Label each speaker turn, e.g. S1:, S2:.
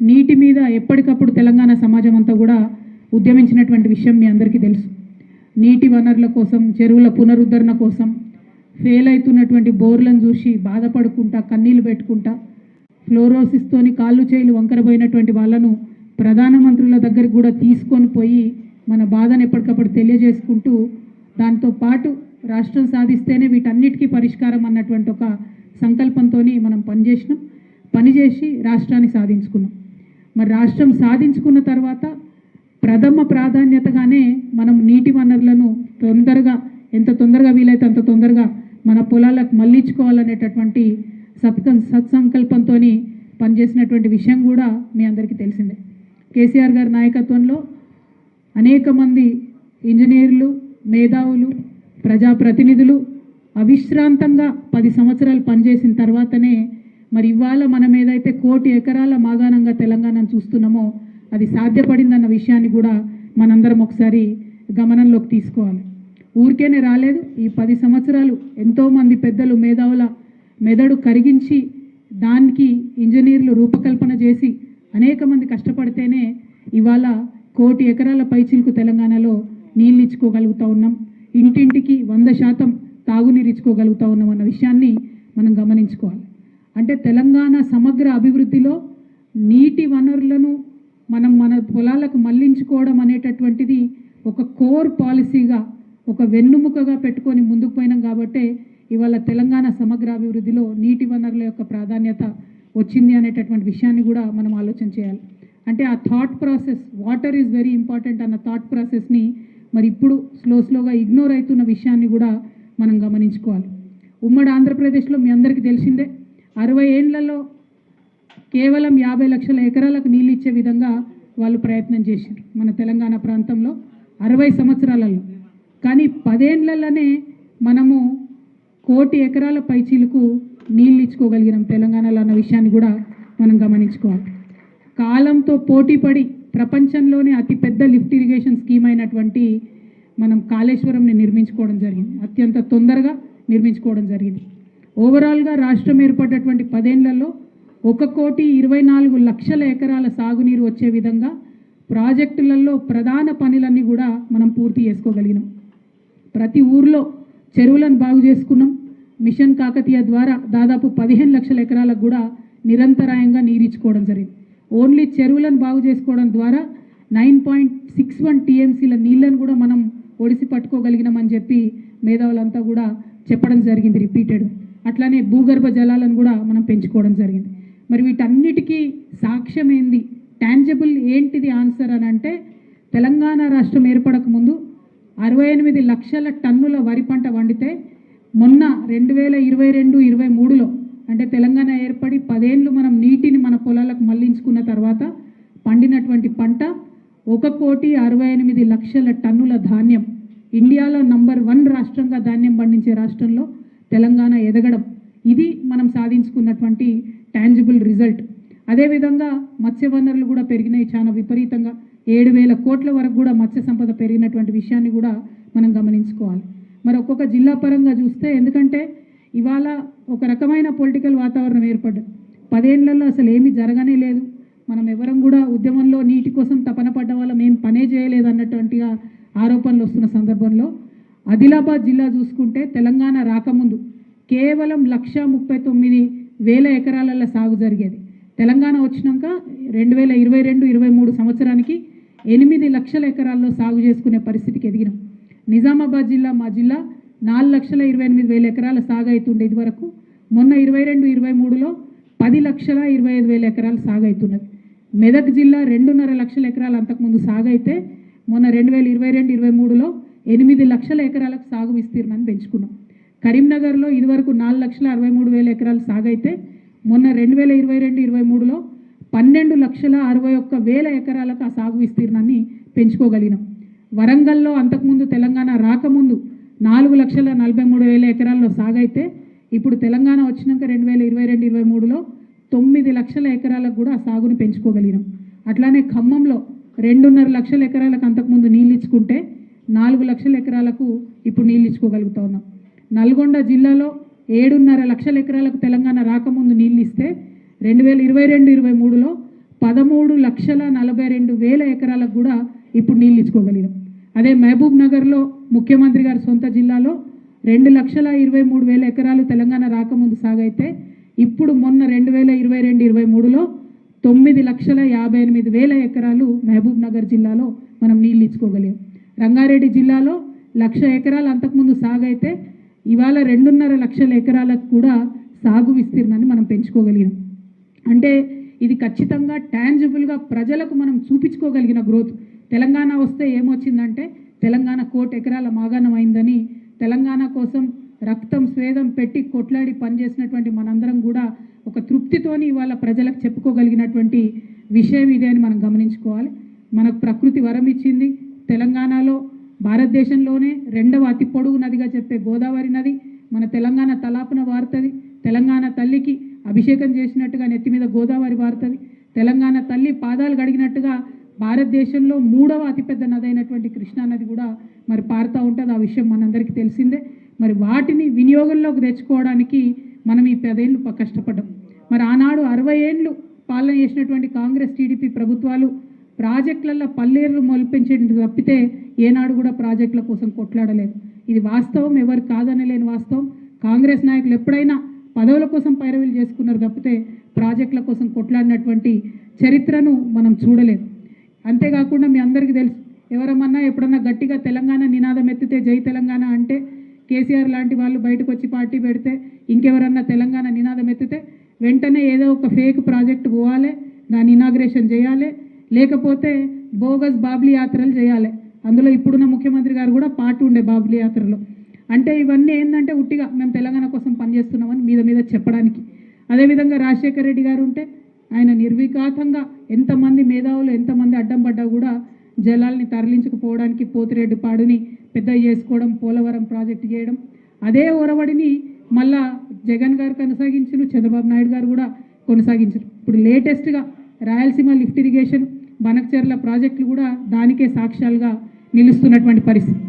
S1: నీటి మీద ఎప్పటికప్పుడు తెలంగాణ సమాజం అంతా కూడా ఉద్యమించినటువంటి విషయం మీ అందరికీ తెలుసు. నీటి వనరుల కోసం, చెరువుల పునరుద్ధరణ కోసం ఫెయిల్ అవుతున్నటువంటి బోర్లను చూసి బాధపడుకుంటా, కన్నీళ్లు పెట్టుకుంటా, ఫ్లోరోసిస్తోని కాళ్ళు చేయిలు వంకరబోయినటువంటి వాళ్ళను ప్రధానమంత్రుల దగ్గరికి కూడా తీసుకొని పోయి మన బాధను ఎప్పటికప్పుడు తెలియజేసుకుంటూ, దాంతో పాటు రాష్ట్రం సాధిస్తేనే వీటన్నిటికీ పరిష్కారం అన్నటువంటి ఒక సంకల్పంతో మనం పనిచేసి రాష్ట్రాన్ని సాధించుకున్నాం. మరి రాష్ట్రం సాధించుకున్న తర్వాత ప్రథమ ప్రాధాన్యతగానే మనం నీటి వనరులను ఎంత తొందరగా వీలైతే అంత తొందరగా మన పొలాలకు మళ్లించుకోవాలనేటటువంటి సత్సంకల్పంతో పనిచేసినటువంటి విషయం కూడా మీ అందరికీ తెలిసిందే. కేసీఆర్ గారి నాయకత్వంలో అనేక మంది ఇంజనీర్లు, మేధావులు, ప్రజాప్రతినిధులు అవిశ్రాంతంగా 10 సంవత్సరాలు పనిచేసిన తర్వాతనే మరి ఇవాళ మనం ఏదైతే 1 కోటి ఎకరాల మాగాణంగా తెలంగాణను చూస్తున్నామో అది సాధ్యపడిందన్న విషయాన్ని కూడా మనందరం ఒకసారి గమనంలోకి తీసుకోవాలి. ఊరికేనే రాలేదు. ఈ 10 సంవత్సరాలు ఎంతోమంది పెద్దలు, మేధావుల మెదడు కరిగించి దానికి ఇంజనీర్లు రూపకల్పన చేసి అనేక మంది కష్టపడితేనే ఇవాళ 1 కోటి ఎకరాల పైచిలకు తెలంగాణలో నీళ్ళు ఇచ్చుకోగలుగుతూ ఉన్నాం. ఇంటింటికి 100% తాగునీరు ఇచ్చుకోగలుగుతూ ఉన్నాం అన్న విషయాన్ని మనం గమనించుకోవాలి. అంటే తెలంగాణ సమగ్ర అభివృద్ధిలో నీటి వనరులను మన పొలాలకు మళ్లించుకోవడం అనేటటువంటిది ఒక కోర్ పాలసీగా, ఒక వెన్నుముకగా పెట్టుకొని ముందుకు పోయినాం. కాబట్టే ఇవాళ తెలంగాణ సమగ్ర అభివృద్ధిలో నీటి వనరుల యొక్క ప్రాధాన్యత వచ్చింది అనేటటువంటి విషయాన్ని కూడా మనం ఆలోచన చేయాలి. అంటే ఆ thought process, water is very important అన్న థాట్ ప్రాసెస్ని మరి ఇప్పుడు స్లోగా ఇగ్నోర్ అవుతున్న విషయాన్ని కూడా మనం గమనించుకోవాలి. ఉమ్మడి ఆంధ్రప్రదేశ్లో మీ అందరికీ తెలిసిందే 60 ఏళ్లలో కేవలం 50 లక్షల ఎకరాలకు నీళ్ళు ఇచ్చే విధంగా వాళ్ళు ప్రయత్నం చేశారు మన తెలంగాణ ప్రాంతంలో 60 సంవత్సరాలలో. కానీ 10 ఏళ్లలోనే మనము 1 కోటి ఎకరాల పైచీలకు నీళ్ళు ఇచ్చుకోగలిగినాం తెలంగాణలో అన్న విషయాన్ని కూడా మనం గమనించుకోవాలి. కాలంతో పోటీపడి ప్రపంచంలోనే అతిపెద్ద లిఫ్ట్ ఇరిగేషన్ స్కీమ్ అయినటువంటి మనం కాళేశ్వరంని నిర్మించుకోవడం జరిగింది. అత్యంత తొందరగా నిర్మించుకోవడం జరిగింది. ఓవరాల్గా రాష్ట్రం ఏర్పడ్డటువంటి 10 ఏళ్లలో 1,24,00,000 ఎకరాల సాగునీరు వచ్చే విధంగా ప్రాజెక్టులలో ప్రధాన పనులన్నీ కూడా మనం పూర్తి చేసుకోగలిగినాం. ప్రతి ఊర్లో చెరువులను బాగు చేసుకున్నాం. మిషన్ కాకతీయ ద్వారా దాదాపు 15 లక్షల ఎకరాలకు కూడా నిరంతరాయంగా నీరిచ్చుకోవడం జరిగింది. ఓన్లీ చెరువులను బాగు చేసుకోవడం ద్వారా 9.61 TMCల నీళ్లను కూడా మనం ఒడిసి పట్టుకోగలిగినామని చెప్పి మేధావులంతా కూడా చెప్పడం జరిగింది రిపీటెడ్. అట్లానే భూగర్భ జలాలను కూడా మనం పెంచుకోవడం జరిగింది. మరి వీటన్నిటికీ సాక్ష్యం ఏంది, టాంజిబుల్ ఏంటిది ఆన్సర్ అని అంటే, తెలంగాణ రాష్ట్రం ఏర్పడక ముందు 68 లక్షల టన్నుల వరి పంట వండితే మొన్న 2022-23లో అంటే తెలంగాణ ఏర్పడి 10 ఏళ్ళు మనం నీటిని మన పొలాలకు మళ్లించుకున్న తర్వాత పండినటువంటి పంట 1,68,00,000 టన్నుల ధాన్యం. ఇండియాలో నంబర్ 1 రాష్ట్రంగా ధాన్యం పండించే రాష్ట్రంలో తెలంగాణ ఎదగడం, ఇది మనం సాధించుకున్నటువంటి టాంజిబుల్ రిజల్ట్. అదేవిధంగా మత్స్య వనరులు కూడా పెరిగినాయి చాలా విపరీతంగా. 7,000 కోట్ల వరకు కూడా మత్స్య సంపద పెరిగినటువంటి విషయాన్ని కూడా మనం గమనించుకోవాలి. మరి ఒక్కొక్క జిల్లా పరంగా చూస్తే, ఎందుకంటే ఇవాళ ఒక రకమైన పొలిటికల్ వాతావరణం ఏర్పడ్డది. 10 ఏళ్లలో అసలు ఏమీ జరగనే లేదు. మనం ఎవరం కూడా ఉద్యమంలో నీటి కోసం తపన పడ్డ వాళ్ళం ఏం పనే చేయలేదు అన్నటువంటిగా ఆరోపణలు వస్తున్న సందర్భంలో ఆదిలాబాద్ జిల్లా చూసుకుంటే తెలంగాణ రాకముందు కేవలం 1,39,000 ఎకరాలలో సాగు జరిగేది. తెలంగాణ వచ్చినాక 2022-23 సంవత్సరానికి 8 లక్షల ఎకరాల్లో సాగు చేసుకునే పరిస్థితికి ఎదిగినాం. నిజామాబాద్ జిల్లా, మా జిల్లా 4,28,000 ఎకరాల సాగు అవుతుండే ఇదివరకు. మొన్న 22-23లో 10,25,000 ఎకరాలు సాగు అవుతున్నది. మెదక్ జిల్లా 2.5 లక్షల ఎకరాలు అంతకుముందు సాగు అయితే మొన్న 2022-23లో 8 లక్షల ఎకరాలకు సాగు విస్తీర్ణాన్ని పెంచుకున్నాం. కరీంనగర్లో ఇదివరకు 4,63,000 ఎకరాలు సాగు అయితే మొన్న 2022-23లో 12,61,000 ఎకరాలకు ఆ సాగు విస్తీర్ణాన్ని పెంచుకోగలిగినాం. వరంగల్లో అంతకుముందు తెలంగాణ రాకముందు 4,43,000 ఎకరాల్లో సాగు అయితే ఇప్పుడు తెలంగాణ వచ్చినాక 2022-23లో 9 లక్షల ఎకరాలకు కూడా ఆ సాగును పెంచుకోగలిగినాం. అట్లానే ఖమ్మంలో 2.5 లక్షల ఎకరాలకు అంతకుముందు నీళ్ళు ఇచ్చుకుంటే 4 లక్షల ఎకరాలకు ఇప్పుడు నీళ్ళు ఇచ్చుకోగలుగుతా ఉన్నాం. నల్గొండ జిల్లాలో 7.5 లక్షల ఎకరాలకు తెలంగాణ రాకముందు నీళ్ళు ఇస్తే 2022-23లో 13,42,000 ఎకరాలకు కూడా ఇప్పుడు నీళ్ళు ఇచ్చుకోగలిగాం. అదే మహబూబ్ నగర్లో ముఖ్యమంత్రి గారి సొంత జిల్లాలో 2,23,000 ఎకరాలు తెలంగాణ రాకముందు సాగైతే ఇప్పుడు మొన్న 2022-23లో 9,58,000 ఎకరాలు మహబూబ్ నగర్ జిల్లాలో మనం నీళ్ళు ఇచ్చుకోగలిగాం. రంగారెడ్డి జిల్లాలో 1,00,000 ఎకరాలు అంతకుముందు సాగైతే ఇవాళ 2.5 లక్షల ఎకరాలకు కూడా సాగు విస్తీర్ణాన్ని మనం పెంచుకోగలిగాం. అంటే ఇది ఖచ్చితంగా టాంజిబుల్గా ప్రజలకు మనం చూపించుకోగలిగిన గ్రోత్. తెలంగాణ వస్తే ఏమొచ్చిందంటే తెలంగాణ 1 కోటి ఎకరాల మాగాణం అయిందని, తెలంగాణ కోసం రక్తం స్వేదం పెట్టి కొట్లాడి పనిచేసినటువంటి మనందరం కూడా ఒక తృప్తితోని ఇవాళ ప్రజలకు చెప్పుకోగలిగినటువంటి విషయం ఇదే అని మనం గమనించుకోవాలి. మనకు ప్రకృతి వరం ఇచ్చింది. తెలంగాణలో భారతదేశంలోనే 2వ అతి పొడవు నదిగా చెప్పే గోదావరి నది మన తెలంగాణ తలాపున వారుతుంది. తెలంగాణ తల్లికి అభిషేకం చేసినట్టుగా నెత్తి మీద గోదావరి వారుతుంది. తెలంగాణ తల్లి పాదాలు గడిగినట్టుగా భారతదేశంలో 3వ అతిపెద్ద నది అయినటువంటి కృష్ణా నది కూడా మరి పారుతూ ఉంటుంది. ఆ విషయం మనందరికీ తెలిసిందే. మరి వాటిని వినియోగంలోకి తెచ్చుకోవడానికి మనం ఈ 10 ఏళ్ళు కష్టపడ్డాం. మరి ఆనాడు 60 ఏళ్ళు పాలన చేసినటువంటి కాంగ్రెస్ టీడీపీ ప్రభుత్వాలు ప్రాజెక్టులలో పల్లేరు మొలిపించేది తప్పితే ఏనాడు కూడా ప్రాజెక్టుల కోసం కొట్లాడలేదు. ఇది వాస్తవం, ఎవరు కాదనలేని వాస్తవం. కాంగ్రెస్ నాయకులు ఎప్పుడైనా పదవుల కోసం పైరవీలు చేసుకున్నారు తప్పితే ప్రాజెక్టుల కోసం కొట్లాడినటువంటి చరిత్రను మనం చూడలేదు. అంతేకాకుండా మీ అందరికీ తెలుసు, ఎవరమన్నా ఎప్పుడన్నా గట్టిగా తెలంగాణ నినాదం ఎత్తితే జై తెలంగాణ అంటే కేసీఆర్ లాంటి వాళ్ళు బయటకు వచ్చి పార్టీ పెడితే, ఇంకెవరన్నా తెలంగాణ నినాదం ఎత్తితే వెంటనే ఏదో ఒక ఫేక్ ప్రాజెక్ట్ పోవాలి, దాని ఇనాగ్రేషన్ చేయాలి, లేకపోతే బోగస్ బాబ్లీ యాత్రలు చేయాలి. అందులో ఇప్పుడున్న ముఖ్యమంత్రి గారు కూడా పాటు ఉండే బాబ్లీ యాత్రలో. అంటే ఇవన్నీ ఏంటంటే ఉట్టిగా మేము తెలంగాణ కోసం పనిచేస్తున్నామని మీద చెప్పడానికి. అదేవిధంగా రాజశేఖర రెడ్డి గారు ఉంటే ఆయన నిర్విఘాతంగా ఎంతమంది మేధావులు ఎంతమంది అడ్డం పడ్డా కూడా జలాల్ని తరలించకపోవడానికి పోతిరెడ్డి పాడుని పెద్ద చేసుకోవడం, పోలవరం ప్రాజెక్టు చేయడం, అదే ఒరవడిని మళ్ళా జగన్ గారు కొనసాగించారు, చంద్రబాబు నాయుడు గారు కూడా కొనసాగించారు. ఇప్పుడు లేటెస్ట్గా రాయలసీమ లిఫ్ట్ ఇరిగేషన్, బనకచెర్ల ప్రాజెక్టులు కూడా దానికే సాక్ష్యాలుగా నిలుస్తున్నటువంటి పరిస్థితి.